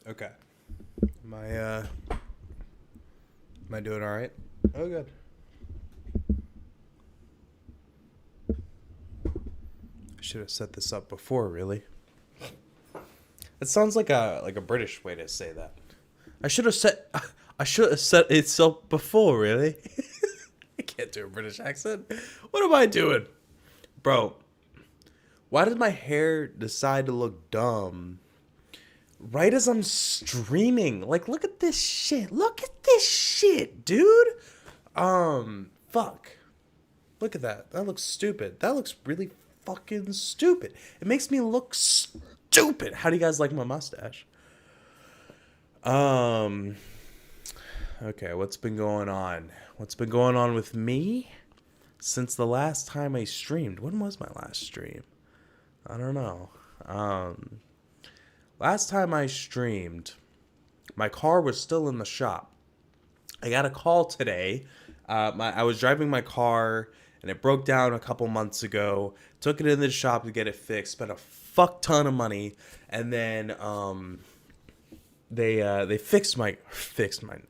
Okay. Am I am I doing all right? Oh, good. I should have set this up before, really. It sounds like a British way to say that. I should have set I should have set it up before, really. I can't do a British accent. What am I doing? Bro, why did my hair decide to look dumb right as I'm streaming? Like, look at this shit. Look at this shit, dude. Fuck. Look at that. That looks stupid. That looks really fucking stupid. It makes me look stupid. How do you guys like my mustache? Um, okay, what's been going on? What's been going on with me since the last time I streamed? When was my last stream? I don't know. Um, Last time I streamed, my car was still in the shop. I got a call today. I was driving my car and it broke down a couple months ago. Took it in the shop to get it fixed. Spent a fuck ton of money, and then they fixed my. No,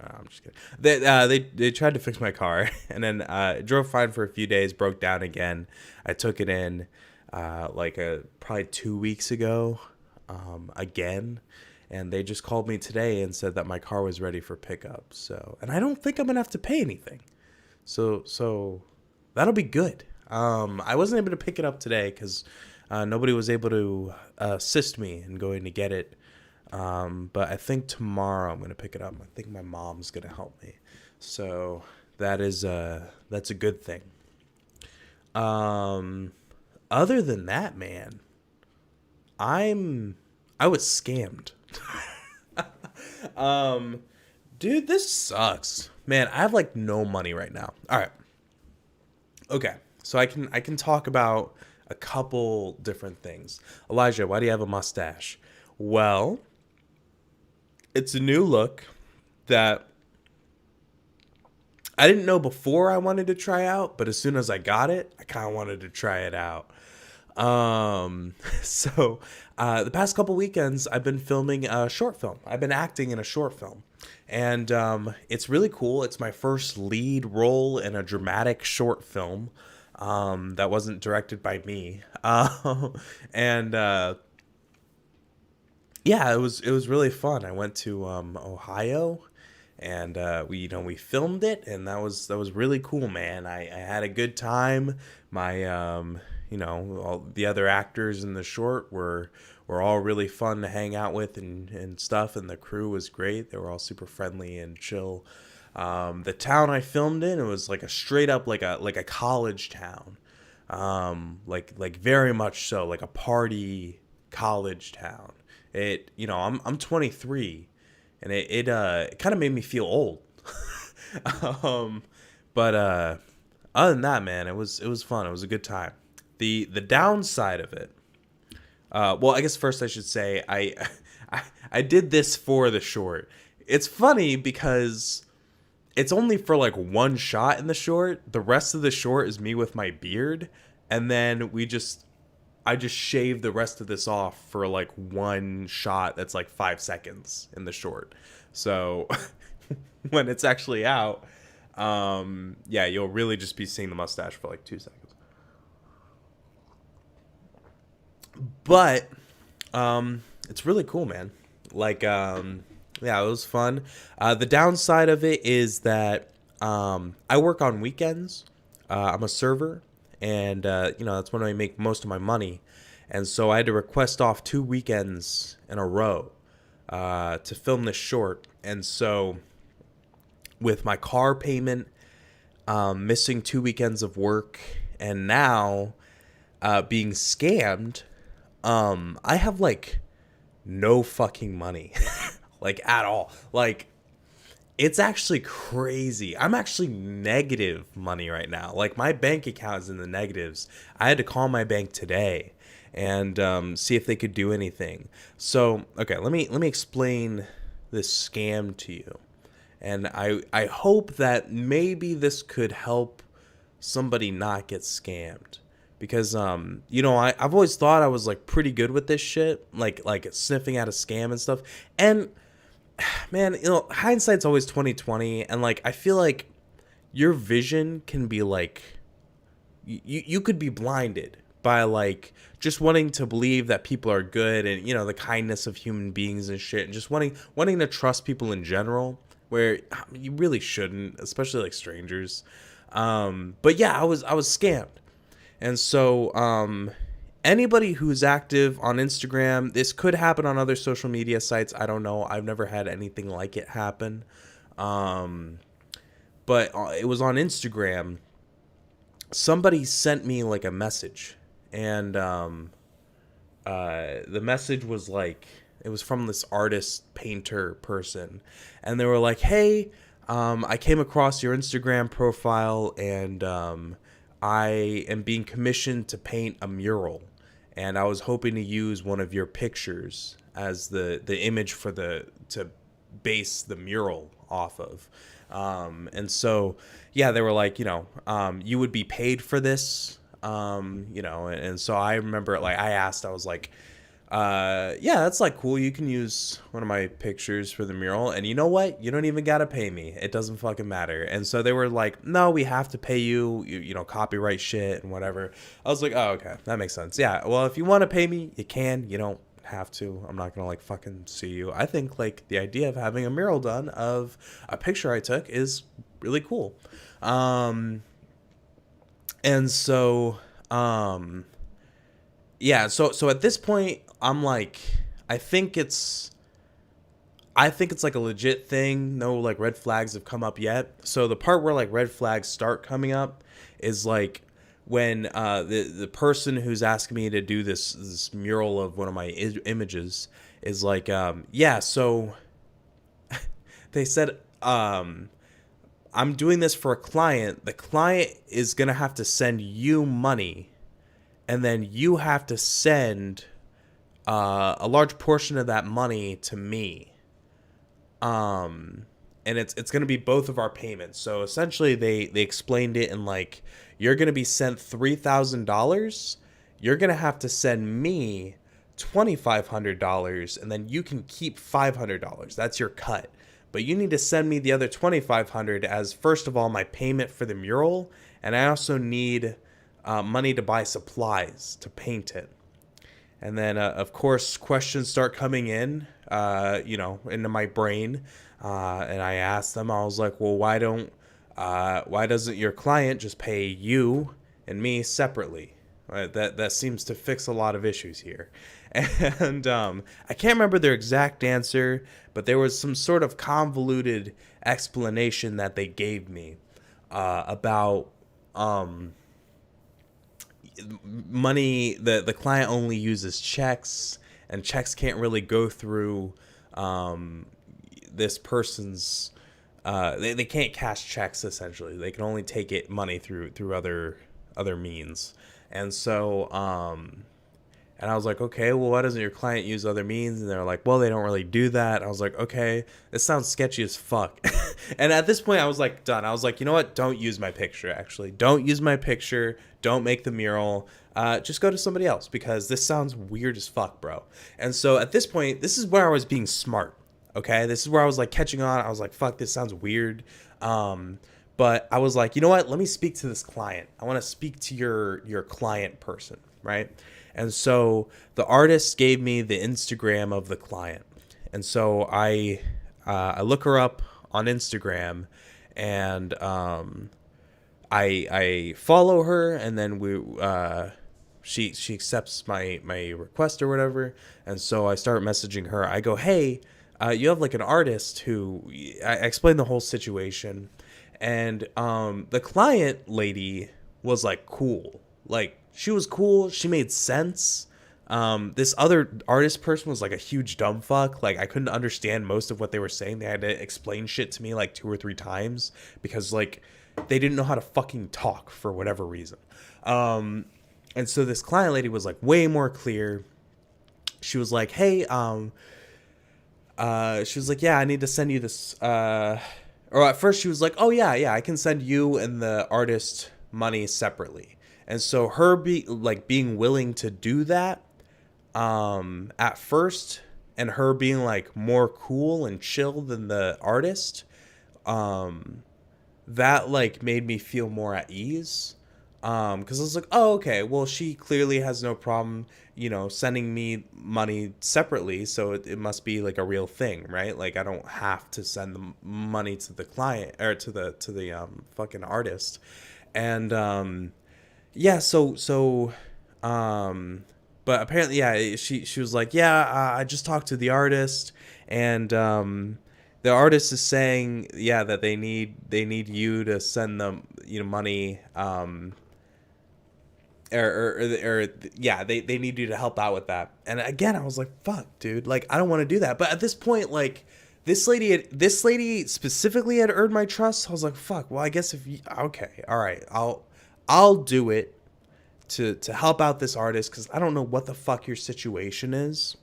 I'm just kidding. They tried to fix my car, and then it drove fine for a few days. Broke down again. I took it in probably 2 weeks ago, again. And they just called me today and said that my car was ready for pickup. So, and I don't think I'm gonna have to pay anything. So that'll be good. I wasn't able to pick it up today because nobody was able to assist me in going to get it. But I think tomorrow I'm gonna pick it up. I think my mom's gonna help me. So that's a good thing. Um, Other than that, man, I was scammed. um, Dude, this sucks. Man, I have like no money right now. All right. Okay. So I can talk about a couple different things. Elijah, why do you have a mustache? Well, it's a new look that I didn't know before I wanted to try out, but as soon as I got it, I kind of wanted to try it out. So the past couple weekends, I've been filming a short film. I've been acting in a short film, and it's really cool. It's my first lead role in a dramatic short film that wasn't directed by me, and yeah, it was really fun. I went to Ohio, and we filmed it, and that was really cool, man. I had a good time. My all the other actors in the short were all really fun to hang out with and stuff, and the crew was great. They were all super friendly and chill. The town I filmed in, it was like a straight up like a college town, like very much so, like a party college town. I'm 23, and it kind of made me feel old. um, but other than that, man, it was fun. It was a good time. The downside of it, well, I guess first I should say I did this for the short. It's funny because it's only for like one shot in the short. The rest of the short is me with my beard, and then I just shaved the rest of this off for like one shot that's like 5 seconds in the short. So when it's actually out, yeah, you'll really just be seeing the mustache for like 2 seconds. But it's really cool, man. Like, yeah, it was fun. The downside of it is that I work on weekends. I'm a server, and that's when I make most of my money. And so I had to request off 2 weekends in a row to film this short. And so with my car payment, missing 2 weekends of work, and now being scammed, I have like no fucking money, like at all. Like, it's actually crazy. I'm actually negative money right now. Like, my bank account is in the negatives. I had to call my bank today and see if they could do anything. So, okay, let me explain this scam to you. And I hope that maybe this could help somebody not get scammed, because I've always thought I was like pretty good with this shit, like sniffing out a scam and stuff. And man, hindsight's always 2020, and like I feel like your vision can be like you could be blinded by like just wanting to believe that people are good, and the kindness of human beings and shit, and just wanting to trust people in general, where you really shouldn't, especially like strangers. But yeah, I was scammed. And so anybody who's active on Instagram, this could happen on other social media sites, I don't know, I've never had anything like it happen. But it was on Instagram. Somebody sent me like a message, and the message was like, it was from this artist, painter person, and they were like, hey, I came across your Instagram profile, and I am being commissioned to paint a mural, and I was hoping to use one of your pictures as the image to base the mural off of. And so, yeah, they were like, you would be paid for this, and so I remember, like, I asked, I was like, yeah, that's like cool. You can use one of my pictures for the mural, and you know what? You don't even gotta pay me. It doesn't fucking matter. And so they were like, no, we have to pay you, copyright shit and whatever. I was like, oh, okay, that makes sense. Yeah, well, if you want to pay me, you can. You don't have to. I'm not gonna like fucking sue you. I think like the idea of having a mural done of a picture I took is really cool. And so, yeah, so at this point, I'm like, I think it's like a legit thing. No like red flags have come up yet. So the part where like red flags start coming up is like when the person who's asking me to do this mural of one of my images is like, yeah, so they said, I'm doing this for a client. The client is gonna have to send you money, and then you have to send a large portion of that money to me. And it's gonna be both of our payments. So essentially, they explained it in like, you're gonna be sent $3,000. You're gonna have to send me $2,500, and then you can keep $500. That's your cut. But you need to send me the other $2,500 as, first of all, my payment for the mural, and I also need money to buy supplies to paint it. And then, of course, questions start coming in, into my brain. And I asked them, I was like, well, why doesn't your client just pay you and me separately? That seems to fix a lot of issues here. And I can't remember their exact answer, but there was some sort of convoluted explanation that they gave me about money. The client only uses checks, and checks can't really go through this person's. They can't cash checks, essentially. They can only take money through other means. And so, and I was like, okay, well, why doesn't your client use other means? And they're like, well, they don't really do that. I was like, okay, this sounds sketchy as fuck. And at this point, I was like, done. I was like, you know what? Don't use my picture, actually. Don't use my picture. Don't make the mural. Just go to somebody else, because this sounds weird as fuck, bro. And so at this point, this is where I was being smart, okay? This is where I was like catching on. I was like, fuck, this sounds weird. But I was like, you know what? Let me speak to this client. I want to speak to your client person, right? And so the artist gave me the Instagram of the client. And so I look her up on Instagram, and I follow her, and then she accepts my request or whatever. And so I start messaging her. I go, hey, you have like an artist who, I explained the whole situation. And the client lady was like cool. Like, she was cool. She made sense. This other artist person was like a huge dumb fuck. Like, I couldn't understand most of what they were saying. They had to explain shit to me like 2 or 3 times, because like they didn't know how to fucking talk for whatever reason. And so this client lady was like way more clear. She was like, hey, she was like, yeah, I need to send you this, or at first she was like, oh yeah, I can send you and the artist money separately. And so her being willing to do that at first, and her being like more cool and chill than the artist, um that like made me feel more at ease, because I was like, oh, okay, well, she clearly has no problem, sending me money separately, so it must be like a real thing, right? Like, I don't have to send the money to the client, or to the fucking artist. And yeah, um but apparently, yeah, she was like, yeah, I just talked to the artist, and the artist is saying, yeah, that they need you to send them, money, or yeah, they need you to help out with that. And again, I was like, fuck, dude, like, I don't want to do that. But at this point, like, this lady specifically had earned my trust. I was like, fuck, well, I guess if you, okay, all right, I'll do it to help out this artist, because I don't know what the fuck your situation is,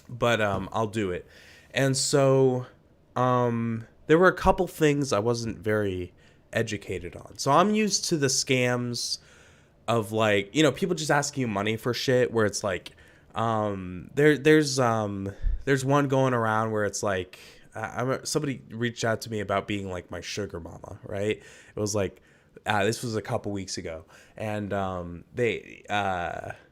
but I'll do it. And so there were a couple things I wasn't very educated on. So I'm used to the scams of, like, people just asking you money for shit, where it's like, there's one going around where it's like, somebody reached out to me about being like my sugar mama, right? It was like, this was a couple weeks ago, and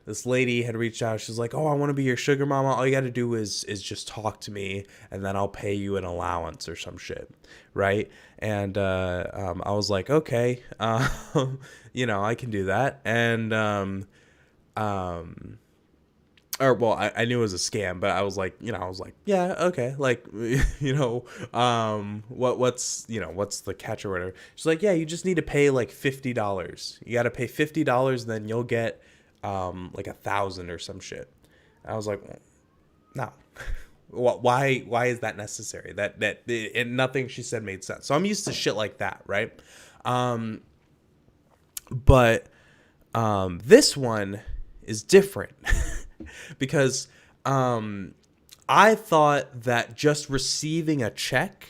this lady had reached out. She's like, "Oh, I want to be your sugar mama. All you got to do is just talk to me, and then I'll pay you an allowance or some shit, right?" And I was like, "Okay, I can do that." And or well, I knew it was a scam, but I was like, yeah, okay, like, what's the catch or whatever. She's like, yeah, you just need to pay like $50. You got to pay $50, and then you'll get like 1,000 or some shit. I was like, well, no. Why is that necessary? And nothing she said made sense. So I'm used to shit like that, right? But this one is different. Because I thought that just receiving a check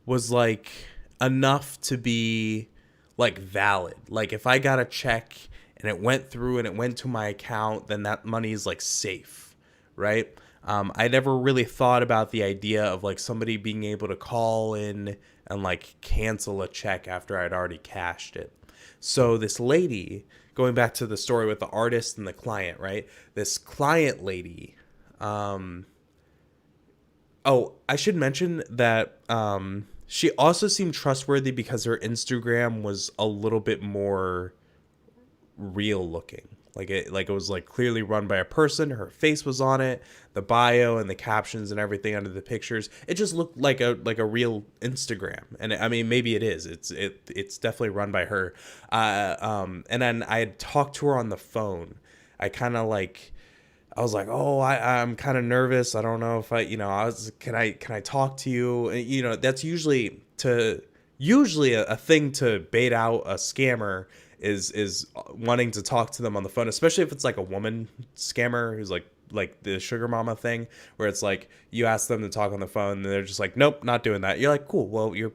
was like enough to be like valid. Like, if I got a check and it went through and it went to my account, then that money is like safe, right? I never really thought about the idea of like somebody being able to call in and like cancel a check after I'd already cashed it. So this lady, going back to the story with the artist and the client, right? This client lady, oh, I should mention that she also seemed trustworthy because her Instagram was a little bit more real looking. Like it was like clearly run by a person. Her face was on it, the bio and the captions and everything under the pictures. It just looked like a real Instagram. And I mean, maybe it is. It's definitely run by her. And then I had talked to her on the phone. I was like, oh, I'm kind of nervous. I don't know if can I talk to you? That's usually a thing to bait out a scammer, is wanting to talk to them on the phone, especially if it's like a woman scammer who's like the sugar mama thing, where it's like you ask them to talk on the phone and they're just like, nope, not doing that. You're like, cool, well, you're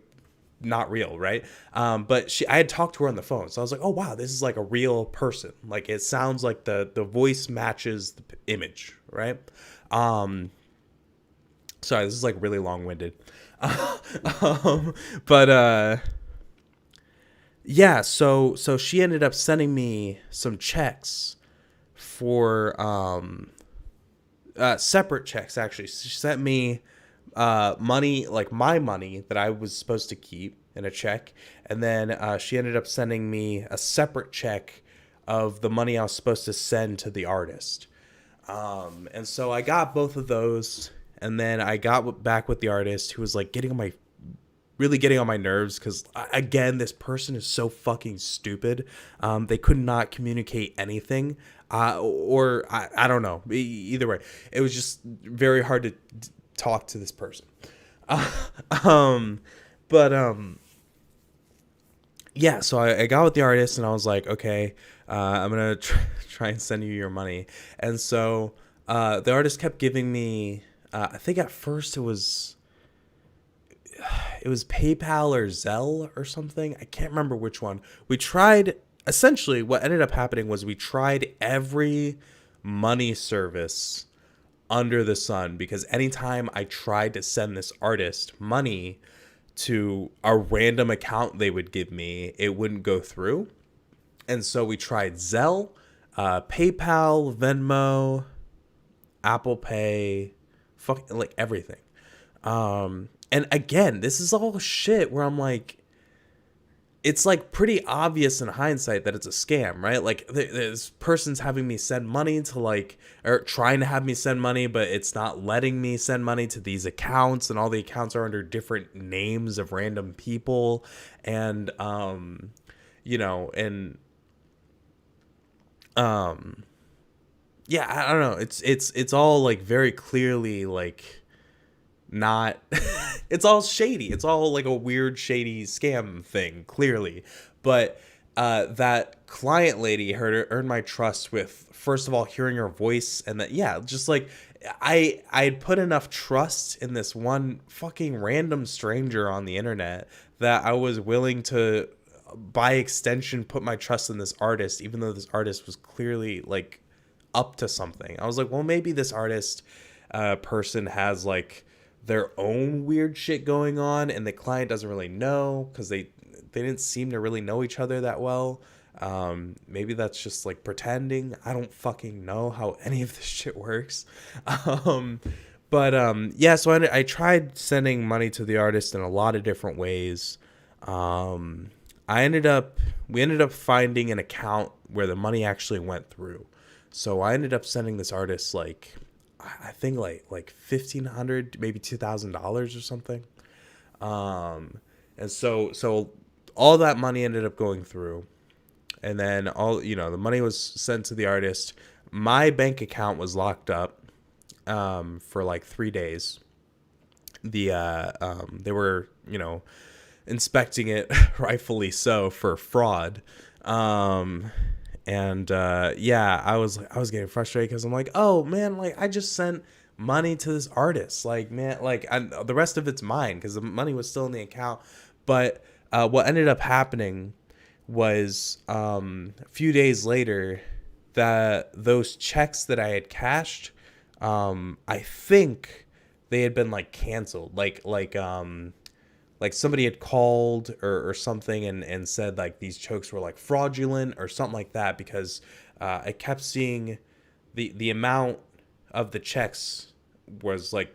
not real, right? But I had talked to her on the phone, so I was like, oh wow, this is like a real person. Like, it sounds like the voice matches the image, right? Sorry, this is like really long-winded. But yeah, so she ended up sending me some checks for separate checks. Actually, she sent me money, like my money that I was supposed to keep in a check, and then she ended up sending me a separate check of the money I was supposed to send to the artist. And so I got both of those, and then I got back with the artist, who was like getting on my nerves, because again, this person is so fucking stupid. They could not communicate anything, or I don't know. Either way, it was just very hard to talk to this person. But yeah, so I got with the artist, and I was like, okay, I'm gonna try and send you your money. And so the artist kept giving me, I think at first it was PayPal or Zelle or something. I can't remember which one. We tried essentially what ended up happening was we tried every money service under the sun, because anytime I tried to send this artist money to a random account they would give me, it wouldn't go through. And so we tried Zelle, PayPal, Venmo, Apple Pay, like everything. And again, this is all shit where I'm like, it's like pretty obvious in hindsight that it's a scam, right? Like this person's having me send money to like, or trying to have me send money, but it's not letting me send money to these accounts, and all the accounts are under different names of random people. And, you know, and, yeah, I don't know. It's all like very clearly like not it's all shady. It's all like a weird shady scam thing, clearly. But that client lady earned my trust with, first of all, hearing her voice, and that, yeah, just like I had put enough trust in this one fucking random stranger on the internet that I was willing to, by extension, put my trust in this artist, even though this artist was clearly like up to something. I was like, well, maybe this artist person has like their own weird shit going on, and the client doesn't really know, because they didn't seem to really know each other that well. Maybe that's just like pretending. I don't fucking know how any of this shit works. Yeah, so I tried sending money to the artist in a lot of different ways. We ended up finding an account where the money actually went through. So I ended up sending this artist like, I think like $1,500, maybe $2,000 or something. And so all that money ended up going through, and then the money was sent to the artist. My bank account was locked up for like 3 days. They were, inspecting it, rightfully so, for fraud. I was getting frustrated, because I'm like, oh man, like I just sent money to this artist, like, man, like the rest of it's mine, because the money was still in the account. But what ended up happening was, a few days later, that those checks that I had cashed, I think they had been like canceled, like somebody had called or something, and said like these chokes were like fraudulent or something like that, because I kept seeing the amount of the checks was like,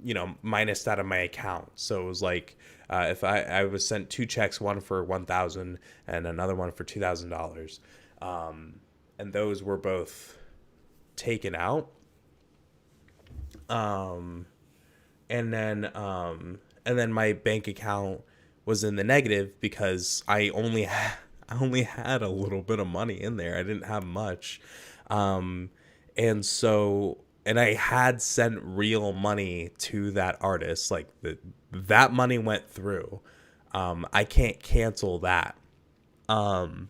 minused out of my account. So it was like, if I was sent 2 checks, one for $1,000 and another one for $2,000, and those were both taken out. And then my bank account was in the negative, because I only had a little bit of money in there. I didn't have much. And I had sent real money to that artist. Like that money went through. I can't cancel that. And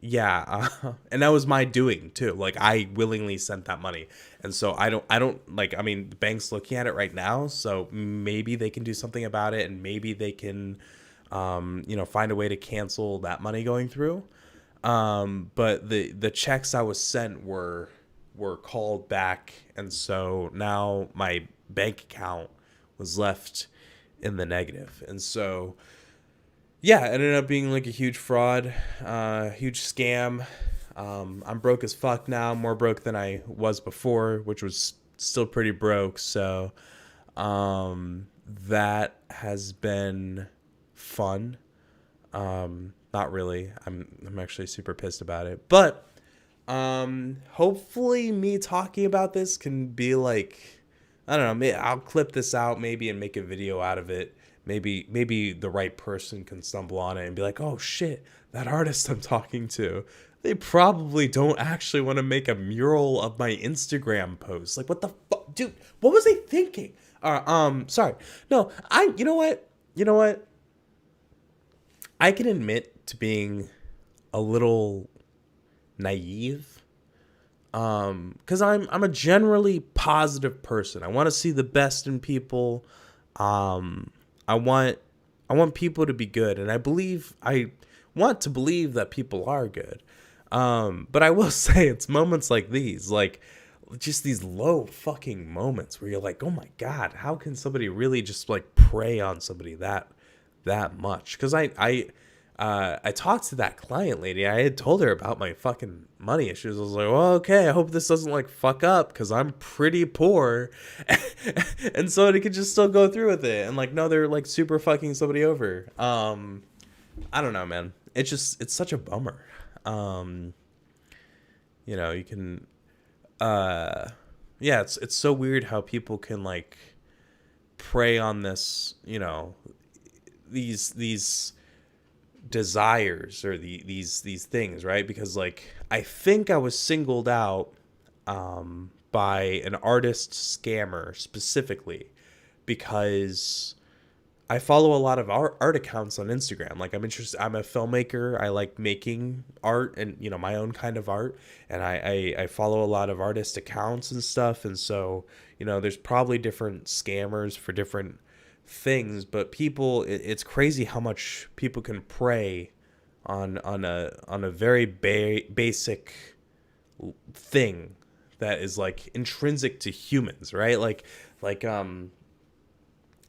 yeah, and that was my doing too. Like I willingly sent that money. And so I don't like, I mean, the bank's looking at it right now, so maybe they can do something about it, and maybe they can, find a way to cancel that money going through. But the checks I was sent were called back, and so now my bank account was left in the negative. And so, yeah, it ended up being like a huge fraud, huge scam. I'm broke as fuck now, more broke than I was before, which was still pretty broke. So that has been fun. Not really. I'm actually super pissed about it. But hopefully me talking about this can be like, I don't know, I'll clip this out maybe and make a video out of it. Maybe the right person can stumble on it and be like, oh shit, that artist I'm talking to, they probably don't actually want to make a mural of my Instagram post. Like, what the fuck? Dude, what was I thinking? Sorry. No, you know what? I can admit to being a little naive. Because I'm a generally positive person. I want to see the best in people. I want people to be good, and I believe want to believe that people are good. But I will say it's moments like these, like just these low fucking moments where you're like, oh my God, how can somebody really just like prey on somebody that much? Because I talked to that client lady. I had told her about my fucking money issues. I was like, well, okay, I hope this doesn't like fuck up because I'm pretty poor. And so it could just still go through with it. And like, no, they're like super fucking somebody over. I don't know, man. It's such a bummer. You can, yeah, it's so weird how people can like prey on this, these desires or these things, right? Because like I think I was singled out by an artist scammer specifically because I follow a lot of art accounts on Instagram. Like I'm interested. I'm a filmmaker. I like making art and my own kind of art. And I follow a lot of artist accounts and stuff. And so there's probably different scammers for different things. But people, it's crazy how much people can prey on a very basic thing that is like intrinsic to humans, right? Like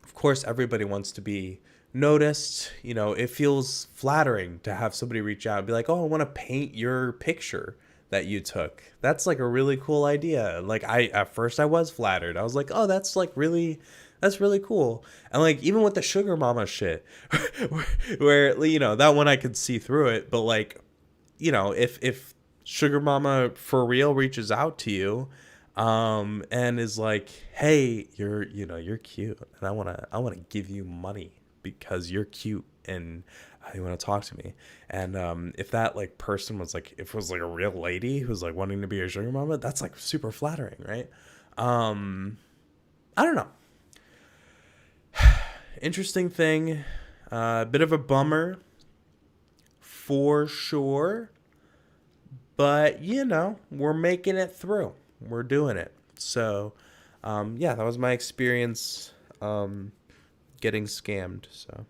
of course, everybody wants to be noticed. It feels flattering to have somebody reach out and be like, oh, I want to paint your picture that you took. That's like a really cool idea. Like at first I was flattered. I was like, oh, that's really cool. And like, even with the sugar mama shit where that one I could see through it. But like, if sugar mama for real reaches out to you, and is like, hey, you're cute and I want to give you money because you're cute and you want to talk to me. And if that like person was like, if it was like a real lady who was like wanting to be a sugar mama, that's like super flattering, right? I don't know. Interesting thing, bit of a bummer for sure, but we're making it through. We're doing it. So, yeah, that was my experience getting scammed. So,